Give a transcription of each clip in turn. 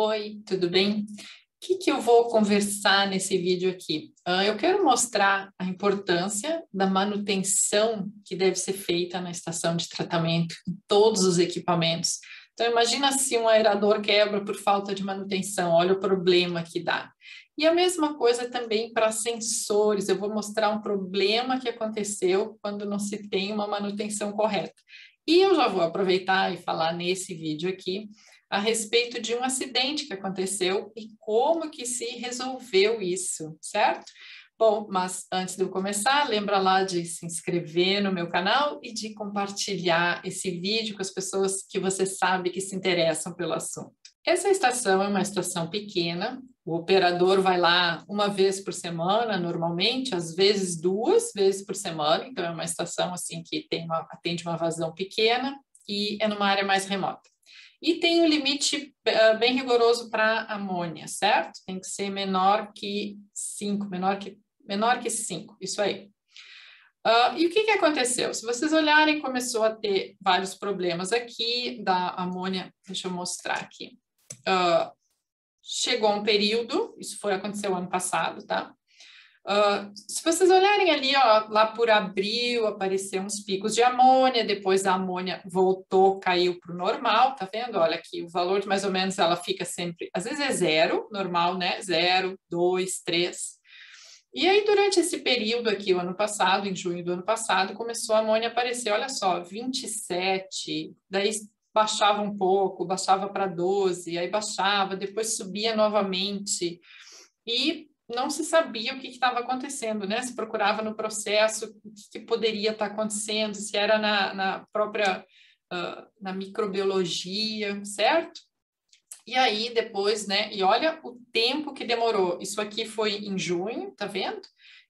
Oi, tudo bem? O que eu vou conversar nesse vídeo aqui? Eu quero mostrar a importância da manutenção que deve ser feita na estação de tratamento, em todos os equipamentos. Então, imagina se um aerador quebra por falta de manutenção, olha o problema que dá. E a mesma coisa também para sensores, eu vou mostrar um problema que aconteceu quando não se tem uma manutenção correta. E eu já vou aproveitar e falar nesse vídeo aqui a respeito de um acidente que aconteceu e como que se resolveu isso, certo? Bom, mas antes de eu começar, lembra lá de se inscrever no meu canal e de compartilhar esse vídeo com as pessoas que você sabe que se interessam pelo assunto. Essa estação é uma estação pequena, o operador vai lá uma vez por semana, normalmente, às vezes 2 vezes por semana, então é uma estação assim que atende uma vazão pequena e é numa área mais remota. E tem um limite bem rigoroso para amônia, certo? Tem que ser menor que 5, menor que 5, isso aí. E o que aconteceu? Se vocês olharem, começou a ter vários problemas aqui da amônia. Deixa eu mostrar aqui. Chegou um período, isso aconteceu ano passado, tá? Se vocês olharem ali, ó, lá por abril, apareceram uns picos de amônia, depois a amônia voltou, caiu para o normal, tá vendo? Olha aqui, o valor de mais ou menos ela fica sempre, às vezes é 0, normal, né? 0, 2, 3. E aí, durante esse período aqui, o ano passado, em junho do ano passado, começou a amônia a aparecer, olha só, 27, daí baixava um pouco, baixava para 12, aí baixava, depois subia novamente, e não se sabia o que estava acontecendo, né? Se procurava no processo o que poderia estar acontecendo, se era na própria na microbiologia, certo? E aí depois, né? E olha o tempo que demorou. Isso aqui foi em junho, tá vendo?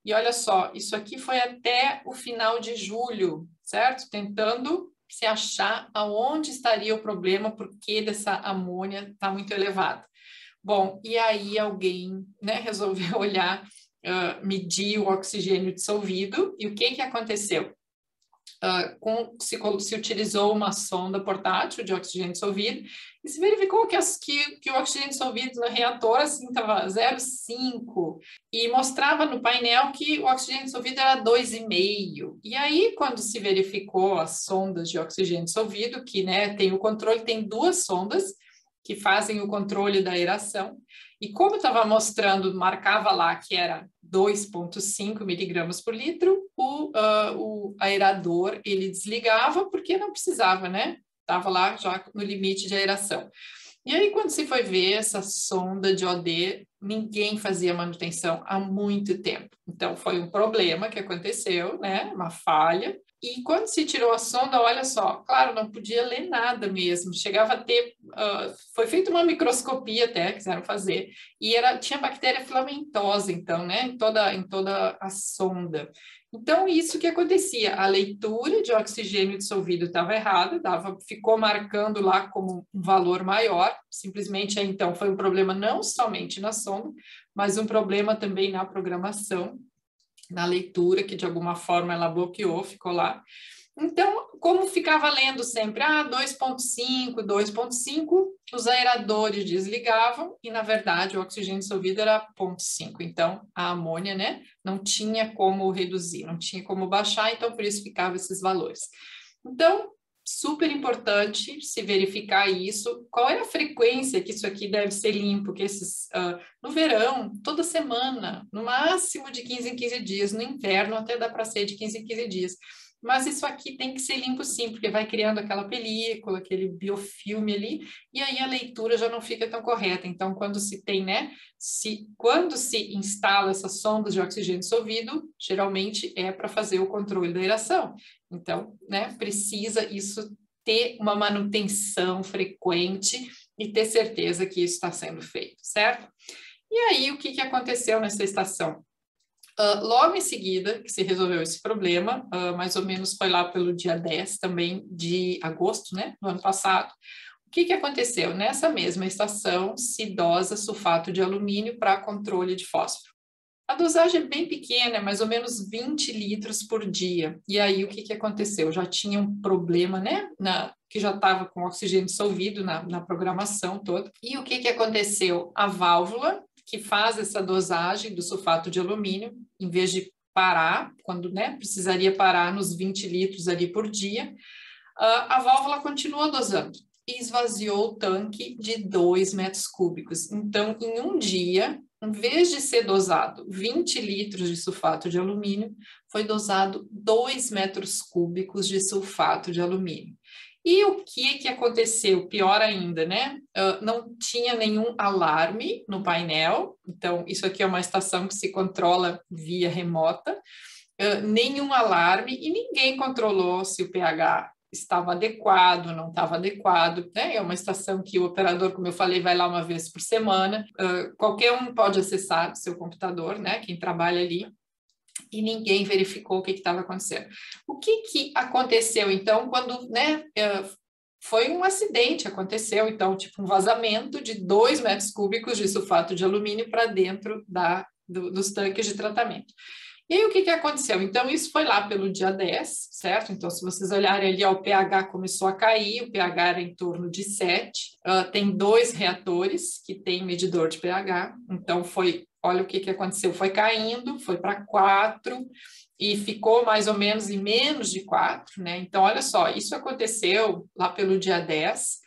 E olha só, isso aqui foi até o final de julho, certo? Tentando se achar aonde estaria o problema, porque dessa amônia está muito elevada. Bom, e aí alguém, né, resolveu olhar, medir o oxigênio dissolvido, e o que aconteceu? Se utilizou uma sonda portátil de oxigênio dissolvido, e se verificou que o oxigênio dissolvido no reator assim, estava 0,5, e mostrava no painel que o oxigênio dissolvido era 2,5. E aí, quando se verificou as sondas de oxigênio dissolvido, que né, tem o controle, tem 2 sondas, que fazem o controle da aeração, e como estava mostrando, marcava lá que era 2,5 miligramas por litro, o aerador, ele desligava porque não precisava, né? Estava lá já no limite de aeração. E aí, quando se foi ver essa sonda de OD, ninguém fazia manutenção há muito tempo. Então, foi um problema que aconteceu, né? Uma falha. E quando se tirou a sonda, olha só, claro, não podia ler nada mesmo. Chegava a ter, foi feita uma microscopia até, quiseram fazer, e tinha bactéria filamentosa, então, né? Em toda a sonda. Então, isso que acontecia, a leitura de oxigênio dissolvido estava errada, ficou marcando lá como um valor maior, simplesmente, então, foi um problema não somente na sonda, mas um problema também na programação, na leitura, que de alguma forma ela bloqueou, ficou lá. Então, como ficava lendo sempre, 2,5, 2,5, os aeradores desligavam e, na verdade, o oxigênio dissolvido era 0,5. Então, a amônia, né, não tinha como reduzir, não tinha como baixar, então, por isso ficava esses valores. Então, super importante se verificar isso. Qual é a frequência que isso aqui deve ser limpo? Que no verão, toda semana, no máximo de 15 em 15 dias, no inverno até dá para ser de 15 em 15 dias. Mas isso aqui tem que ser limpo sim, porque vai criando aquela película, aquele biofilme ali, e aí a leitura já não fica tão correta. Então, quando se tem, né, quando se instala essas sondas de oxigênio dissolvido, geralmente é para fazer o controle da aeração. Então, né, precisa isso ter uma manutenção frequente e ter certeza que isso está sendo feito, certo? E aí, o que aconteceu nessa estação? Logo em seguida que se resolveu esse problema, mais ou menos foi lá pelo dia 10 também de agosto, né, do ano passado, o que aconteceu? Nessa mesma estação se dosa sulfato de alumínio para controle de fósforo. A dosagem é bem pequena, é mais ou menos 20 litros por dia. E aí, o que aconteceu? Já tinha um problema, né, que já estava com oxigênio dissolvido na programação toda. E o que aconteceu? A válvula que faz essa dosagem do sulfato de alumínio, em vez de parar, quando, né, precisaria parar nos 20 litros ali por dia, a válvula continua dosando e esvaziou o tanque de 2 metros cúbicos. Então, em um dia, em vez de ser dosado 20 litros de sulfato de alumínio, foi dosado 2 metros cúbicos de sulfato de alumínio. E o que aconteceu? Pior ainda, né? Não tinha nenhum alarme no painel, então isso aqui é uma estação que se controla via remota, nenhum alarme e ninguém controlou se o pH estava adequado, não estava adequado, né? É uma estação que o operador, como eu falei, vai lá uma vez por semana, qualquer um pode acessar seu computador, né? Quem trabalha ali, e ninguém verificou o que estava acontecendo. O que aconteceu, então, quando, né, foi um acidente, aconteceu, então, tipo, um vazamento de 2 metros cúbicos de sulfato de alumínio para dentro dos tanques de tratamento. E aí, o que aconteceu? Então, isso foi lá pelo dia 10, certo? Então, se vocês olharem ali, ó, o pH começou a cair, o pH era em torno de 7, tem 2 reatores que tem medidor de pH, então olha o que aconteceu, foi caindo, foi para 4 e ficou mais ou menos em menos de 4, né? Então, olha só, isso aconteceu lá pelo dia 10,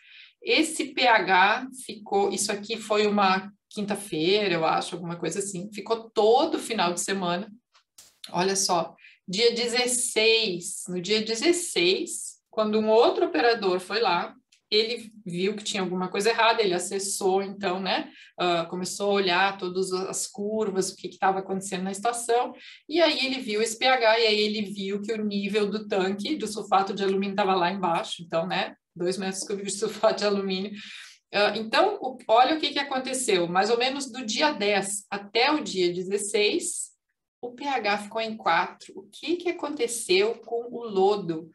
esse pH ficou, isso aqui foi uma quinta-feira, eu acho, alguma coisa assim, ficou todo final de semana. Olha só, dia 16, no dia 16, quando um outro operador foi lá, ele viu que tinha alguma coisa errada, ele acessou, então, né, começou a olhar todas as curvas, o que estava acontecendo na estação, e aí ele viu esse pH, e aí ele viu que o nível do tanque do sulfato de alumínio estava lá embaixo, então, né, 2 metros cúbicos de sulfato de alumínio. Então, olha o que aconteceu, mais ou menos do dia 10 até o dia 16, o pH ficou em 4. O que aconteceu com o lodo?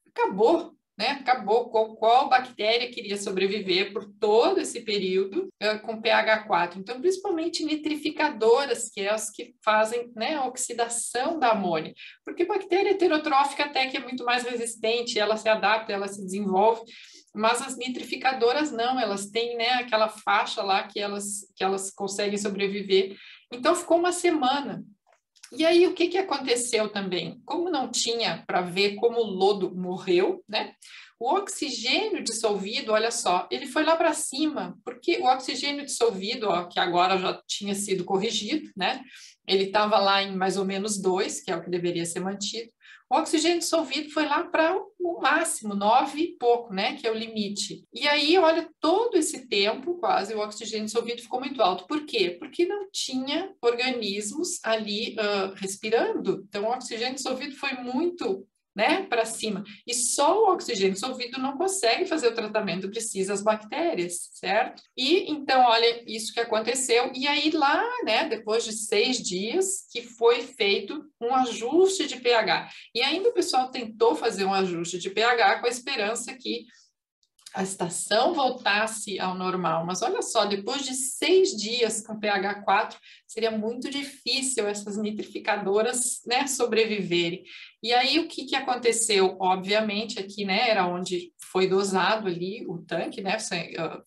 Acabou, né? Acabou. Qual bactéria queria sobreviver por todo esse período com pH 4? Então, principalmente nitrificadoras, que é as que fazem, né, a oxidação da amônia. Porque bactéria heterotrófica até que é muito mais resistente, ela se adapta, ela se desenvolve, mas as nitrificadoras não, elas têm, né, aquela faixa lá que elas conseguem sobreviver. Então, ficou uma semana. E aí, o que aconteceu também? Como não tinha para ver como o lodo morreu, né? O oxigênio dissolvido, olha só, ele foi lá para cima, porque o oxigênio dissolvido, ó, que agora já tinha sido corrigido, né? Ele estava lá em mais ou menos 2, que é o que deveria ser mantido. O oxigênio dissolvido foi lá para o máximo, 9 e pouco, né? Que é o limite. E aí, olha, todo esse tempo, quase, o oxigênio dissolvido ficou muito alto. Por quê? Porque não tinha organismos ali respirando. Então, o oxigênio dissolvido foi muito, né, para cima. E só o oxigênio dissolvido não consegue fazer o tratamento, precisa as bactérias, certo? E então, olha isso que aconteceu. E aí lá, né, depois de 6 dias, que foi feito um ajuste de pH. E ainda o pessoal tentou fazer um ajuste de pH com a esperança que a estação voltasse ao normal, mas olha só, depois de 6 dias com pH 4, seria muito difícil essas nitrificadoras, né, sobreviverem. E aí, o que aconteceu? Obviamente, aqui, né, era onde foi dosado ali o tanque, né,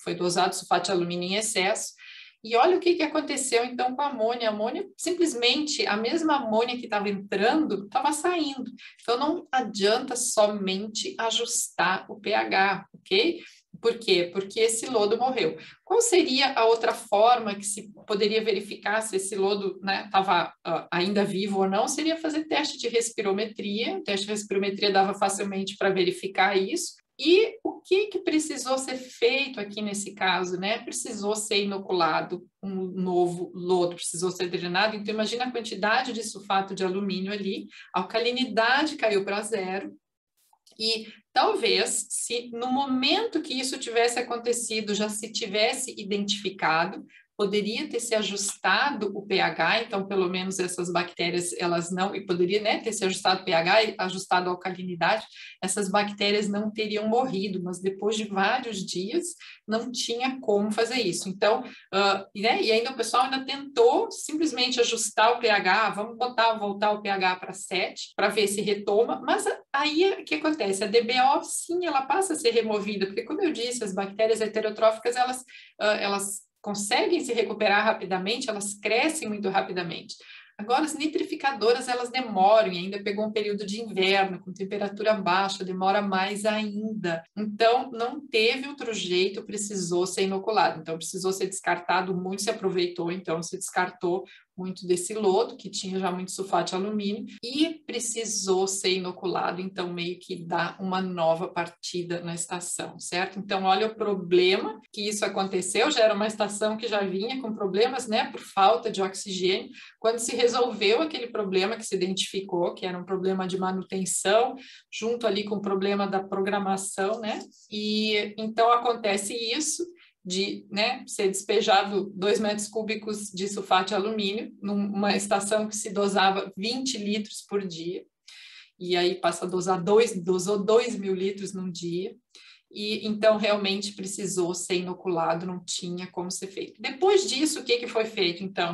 foi dosado sulfato de alumínio em excesso. E olha o que aconteceu, então, com a amônia. A amônia, simplesmente, a mesma amônia que estava entrando, estava saindo. Então, não adianta somente ajustar o pH, ok? Por quê? Porque esse lodo morreu. Qual seria a outra forma que se poderia verificar se esse lodo estava ainda vivo ou não? Seria fazer teste de respirometria. O teste de respirometria dava facilmente para verificar isso. E o que precisou ser feito aqui nesse caso, né? Precisou ser inoculado um novo lodo, precisou ser drenado. Então, imagina a quantidade de sulfato de alumínio ali, a alcalinidade caiu para 0. E talvez, se no momento que isso tivesse acontecido, já se tivesse identificado, poderia ter se ajustado o pH, então pelo menos essas bactérias, elas não, e poderia, né, ter se ajustado o pH e ajustado a alcalinidade, essas bactérias não teriam morrido, mas depois de vários dias não tinha como fazer isso. Então, né, e ainda o pessoal ainda tentou simplesmente ajustar o pH, vamos voltar o pH para 7, para ver se retoma, mas aí o que acontece? A DBO, sim, ela passa a ser removida, porque como eu disse, as bactérias heterotróficas, elas conseguem se recuperar rapidamente, elas crescem muito rapidamente. Agora, as nitrificadoras, elas demoram, e ainda pegou um período de inverno, com temperatura baixa, demora mais ainda. Então, não teve outro jeito, precisou ser inoculado. Então, precisou ser descartado, muito se aproveitou, então se descartou muito desse lodo, que tinha já muito sulfato de alumínio, e precisou ser inoculado, então meio que dá uma nova partida na estação, certo? Então, olha o problema que isso aconteceu, já era uma estação que já vinha com problemas, né, por falta de oxigênio. Quando se resolveu aquele problema que se identificou, que era um problema de manutenção, junto ali com o problema da programação, né? E então acontece isso, de, né, ser despejado 2 metros cúbicos de sulfato de alumínio numa estação que se dosava 20 litros por dia, e aí passa a dosou 2 mil litros num dia, e então realmente precisou ser inoculado, não tinha como ser feito. Depois disso, o que foi feito? Então,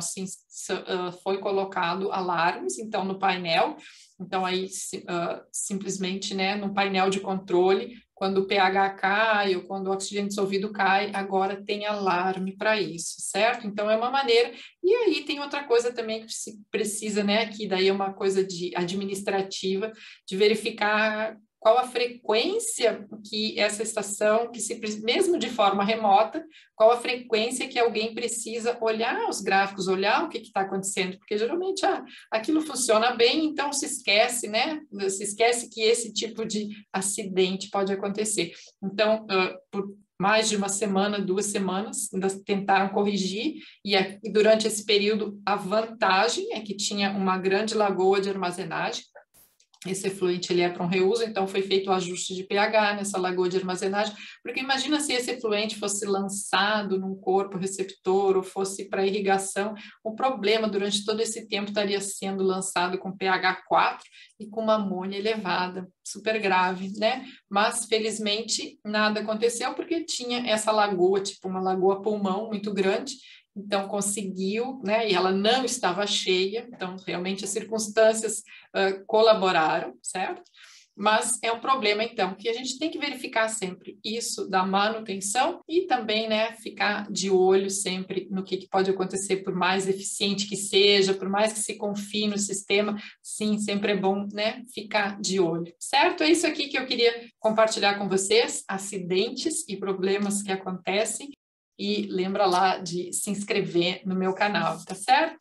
foi colocado alarmes, então, no painel, então aí simplesmente, né, no painel de controle, quando o pH cai ou quando o oxigênio dissolvido cai, agora tem alarme para isso, certo? Então é uma maneira. E aí tem outra coisa também que se precisa, né, que daí é uma coisa administrativa, de verificar qual a frequência que essa estação, mesmo de forma remota, qual a frequência que alguém precisa olhar os gráficos, olhar o que está acontecendo, porque geralmente aquilo funciona bem, então se esquece, né? Se esquece que esse tipo de acidente pode acontecer. Então, por mais de uma semana, 2 semanas, ainda tentaram corrigir, e durante esse período a vantagem é que tinha uma grande lagoa de armazenagem. Esse efluente ele é para um reuso, então foi feito o ajuste de pH nessa lagoa de armazenagem, porque imagina se esse efluente fosse lançado num corpo receptor ou fosse para irrigação, o problema durante todo esse tempo estaria sendo lançado com pH 4 e com uma amônia elevada, super grave, né? Mas felizmente nada aconteceu porque tinha essa lagoa, tipo uma lagoa pulmão muito grande. Então, conseguiu, né? E ela não estava cheia, então, realmente, as circunstâncias colaboraram, certo? Mas é um problema, então, que a gente tem que verificar sempre isso da manutenção e também, né, ficar de olho sempre no que pode acontecer, por mais eficiente que seja, por mais que se confie no sistema, sim, sempre é bom, né, ficar de olho, certo? É isso aqui que eu queria compartilhar com vocês, acidentes e problemas que acontecem. E lembra lá de se inscrever no meu canal, tá certo?